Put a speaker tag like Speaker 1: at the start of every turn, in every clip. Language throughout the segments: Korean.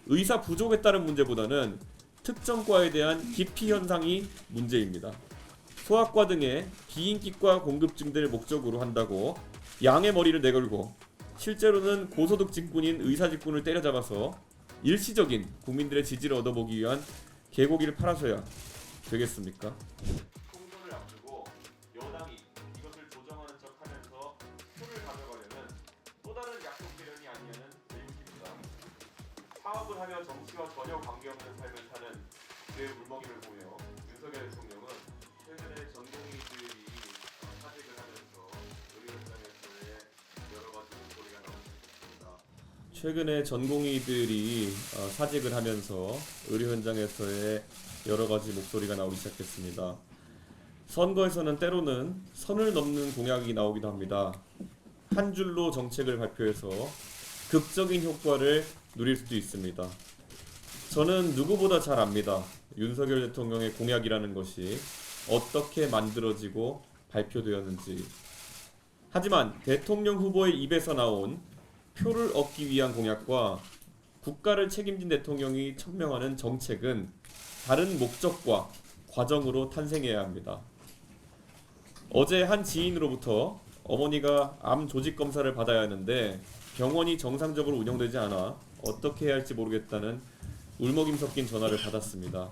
Speaker 1: 의사 부족에 따른 문제보다는 특정 과에 대한 기피 현상이 문제입니다. 소아과 등의 비인기과 공급 증대를 목적으로 한다고 양의 머리를 내걸고 실제로는 고소득 직군인 의사 직군을 때려잡아서 일시적인 국민들의 지지를 얻어보기 위한 개고기를 팔아서야 되겠습니까? 총선을 앞두고 여당이 이것을 조정하는 척하면서 표를 가져가려는 또 다른 약속 대련이 아니냐는 의문입니다. 사업을 하며 정치와 전혀 관계없는 삶을 사는 그의 울먹임을 보며 윤석열 대통령은 최근에 전공의들이 사직을 하면서 의료 현장에서의 여러 가지 목소리가 나오고 있습니다. 최근에 전공의들이 사직을 하면서 의료 현장에서의 여러 가지 목소리가 나오기 시작했습니다. 선거에서는 때로는 선을 넘는 공약이 나오기도 합니다. 한 줄로 정책을 발표해서 극적인 효과를 누릴 수도 있습니다. 저는 누구보다 잘 압니다. 윤석열 대통령의 공약이라는 것이 어떻게 만들어지고 발표되었는지. 하지만 대통령 후보의 입에서 나온 표를 얻기 위한 공약과 국가를 책임진 대통령이 천명하는 정책은 다른 목적과 과정으로 탄생해야 합니다. 어제 한 지인으로부터 어머니가 암 조직 검사를 받아야 하는데 병원이 정상적으로 운영되지 않아 어떻게 해야 할지 모르겠다는 울먹임 섞인 전화를 받았습니다.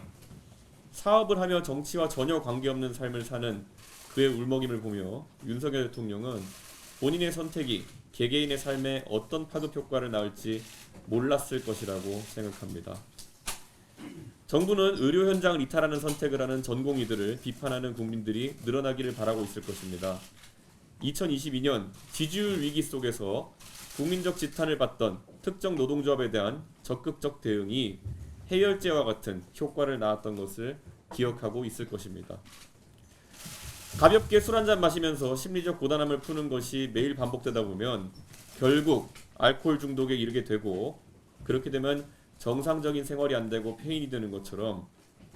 Speaker 1: 사업을 하며 정치와 전혀 관계없는 삶을 사는 그의 울먹임을 보며 윤석열 대통령은 본인의 선택이 개개인의 삶에 어떤 파급 효과를 낳을지 몰랐을 것이라고 생각합니다. 정부는 의료 현장을 이탈하는 선택을 하는 전공의들을 비판하는 국민들이 늘어나기를 바라고 있을 것입니다. 2022년 지지율 위기 속에서 국민적 지탄을 받던 특정 노동조합에 대한 적극적 대응이 해열제와 같은 효과를 낳았던 것을 기억하고 있을 것입니다. 가볍게 술 한잔 마시면서 심리적 고단함을 푸는 것이 매일 반복되다 보면 결국 알코올 중독에 이르게 되고, 그렇게 되면 정상적인 생활이 안 되고 폐인이 되는 것처럼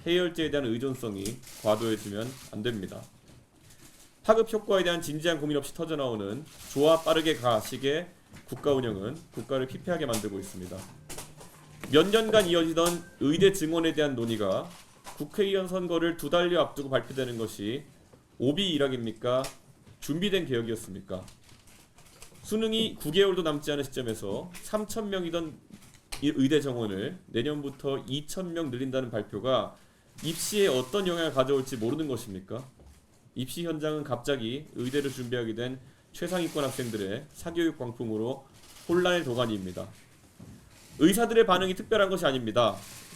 Speaker 1: 해열제에 대한 의존성이 과도해지면 안 됩니다. 파급 효과에 대한 진지한 고민 없이 터져나오는 좋아 빠르게 가식의 국가 운영은 국가를 피폐하게 만들고 있습니다. 몇 년간 이어지던 의대 증원에 대한 논의가 국회의원 선거를 2달여 앞두고 발표되는 것이 오비 일학입니까? 준비된 개혁이었습니까? 수능이 9개월도 남지 않은 시점에서 3,000명이던 의대 정원을 내년부터 2,000명 늘린다는 발표가 입시에 어떤 영향을 가져올지 모르는 것입니까? 입시 현장은 갑자기 의대를 준비하게 된 최상위권 학생들의 사교육 광풍으로 혼란의 도가니입니다. 의사들의 반응이 특별한 것이 아닙니다.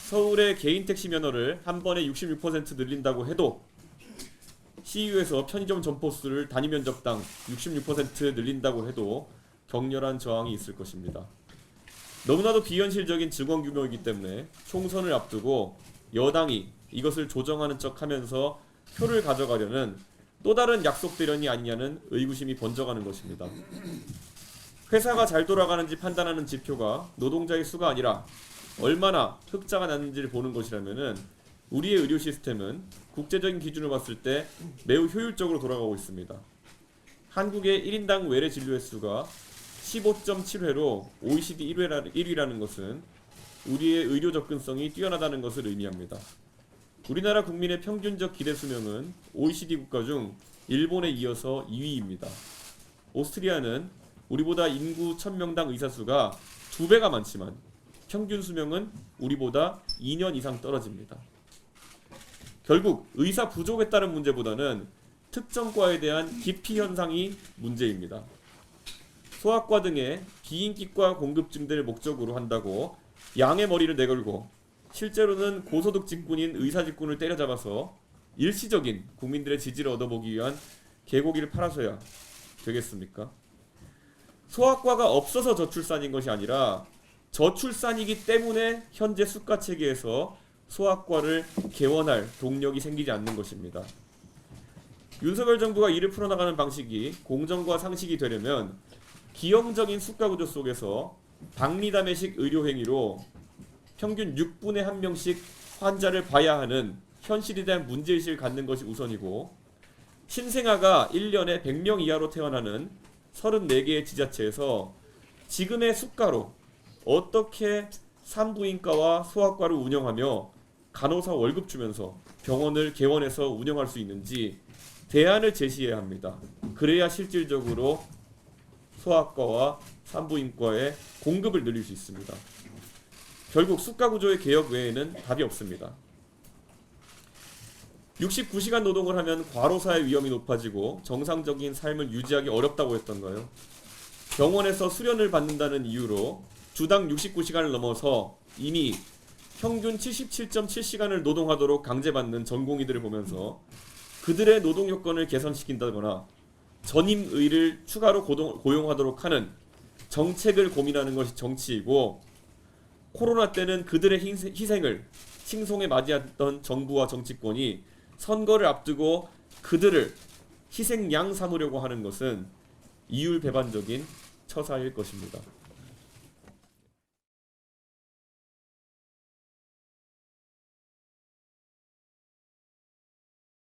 Speaker 1: 서울의 개인 택시 면허를 한 번에 66% 늘린다고 해도 CU에서 편의점 점포 수를 단위 면적당 66% 늘린다고 해도 격렬한 저항이 있을 것입니다. 너무나도 비현실적인 증원 규모이기 때문에 총선을 앞두고 여당이 이것을 조정하는 척하면서 표를 가져가려는 또 다른 약속 대련이 아니냐는 의구심이 번져가는 것입니다. 회사가 잘 돌아가는지 판단하는 지표가 노동자의 수가 아니라 얼마나 흑자가 났는지를 보는 것이라면은 우리의 의료 시스템은 국제적인 기준을 봤을 때 매우 효율적으로 돌아가고 있습니다. 한국의 1인당 외래 진료 횟수가 15.7회로 OECD 1위라는 것은 우리의 의료 접근성이 뛰어나다는 것을 의미합니다. 우리나라 국민의 평균적 기대 수명은 OECD 국가 중 일본에 이어서 2위입니다. 오스트리아는 우리보다 인구 1000명당 의사 수가 2배가 많지만 평균 수명은 우리보다 2년 이상 떨어집니다. 결국 의사 부족에 따른 문제보다는 특정 과에 대한 기피 현상이 문제입니다. 소아과 등의 비인기과 공급 증대를 목적으로 한다고 양의 머리를 내걸고 실제로는 고소득 직군인 의사 직군을 때려잡아서 일시적인 국민들의 지지를 얻어보기 위한 개고기를 팔아서야 되겠습니까? 소아과가 없어서 저출산인 것이 아니라 저출산이기 때문에 현재 수가 체계에서 소아과를 개원할 동력이 생기지 않는 것입니다. 윤석열 정부가 이를 풀어나가는 방식이 공정과 상식이 되려면 기형적인 수가 구조 속에서 박리담회식 의료행위로 평균 6분에 1명씩 환자를 봐야 하는 현실에 대한 문제의식을 갖는 것이 우선이고, 신생아가 1년에 100명 이하로 태어나는 34개의 지자체에서 지금의 수가로 어떻게 산부인과와 소아과를 운영하며 간호사 월급 주면서 병원을 개원해서 운영할 수 있는지 대안을 제시해야 합니다. 그래야 실질적으로 소아과와 산부인과의 공급을 늘릴 수 있습니다. 결국 수가구조의 개혁 외에는 답이 없습니다. 69시간 노동을 하면 과로사의 위험이 높아지고 정상적인 삶을 유지하기 어렵다고 했던가요? 병원에서 수련을 받는다는 이유로 주당 69시간을 넘어서 이미 평균 77.7시간을 노동하도록 강제받는 전공의들을 보면서 그들의 노동 요건을 개선시킨다거나 전임의를 추가로 고용하도록 하는 정책을 고민하는 것이 정치이고, 코로나 때는 그들의 희생을 칭송에 맞이했던 정부와 정치권이 선거를 앞두고 그들을 희생양 삼으려고 하는 것은 이율배반적인 처사일 것입니다.